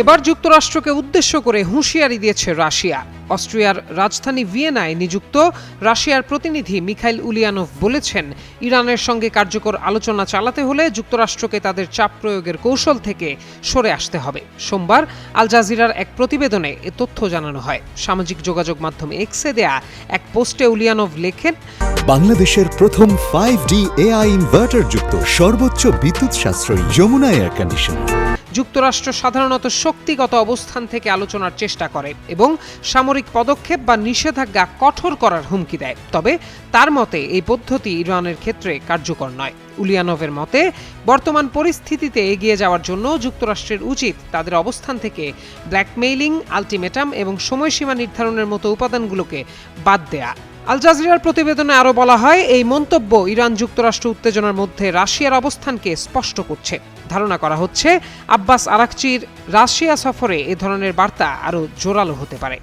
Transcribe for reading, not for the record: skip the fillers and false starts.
এবার যুক্তরাষ্ট্রকে উদ্দেশ্য করে হুঁশিয়ারি দিয়েছে রাশিয়া। অস্ট্রিয়ার রাজধানী ভিয়েনায় নিযুক্ত রাশিয়ার প্রতিনিধি মিখাইল উলিয়ানোভ বলেছেন, ইরানের সঙ্গে কার্যকর আলোচনা চালাতে হলে যুক্তরাষ্ট্রকে তাদের চাপ প্রয়োগের কৌশল থেকে সরে আসতে হবে। সোমবার আল জাজিরার এক প্রতিবেদনে এ তথ্য জানানো হয়। সামাজিক যোগাযোগ মাধ্যম এক্সে দেয়া এক পোস্টে উলিয়ানোভ লেখেন, বাংলাদেশের প্রথম 5D AI ইনভার্টার যুক্ত সর্বোচ্চ বিদ্যুৎ সাশ্রয়ী যমুনা এয়ার কন্ডিশনার। যুক্তরাষ্ট্র সাধারণত শক্তিগত অবস্থান থেকে আলোচনার চেষ্টা করে এবং সামরিক পদক্ষেপ বা নিষেধাজ্ঞা কঠোর করার হুমকি দেয়। তবে তার মতে এই পদ্ধতি ইরানের ক্ষেত্রে কার্যকর নয়। উলিয়ানোভের মতে বর্তমান পরিস্থিতিতে এগিয়ে যাওয়ার জন্য যুক্তরাষ্ট্রের উচিত তাদের অবস্থান থেকে ব্ল্যাকমেইলিং, আলটিমেটাম এবং সময়সীমা নির্ধারণের মতো উপাদানগুলোকে বাদ দেয়া। আল জাজিরার প্রতিবেদনে আরও বলা হয়, এই মন্তব্য ইরান যুক্তরাষ্ট্র উত্তেজনার মধ্যে রাশিয়ার অবস্থানকে স্পষ্ট করছে। ধারণা করা হচ্ছে আব্বাস আরাকচির রাশিয়া সফরে এ ধরনের বার্তা আরও জোরালো হতে পারে।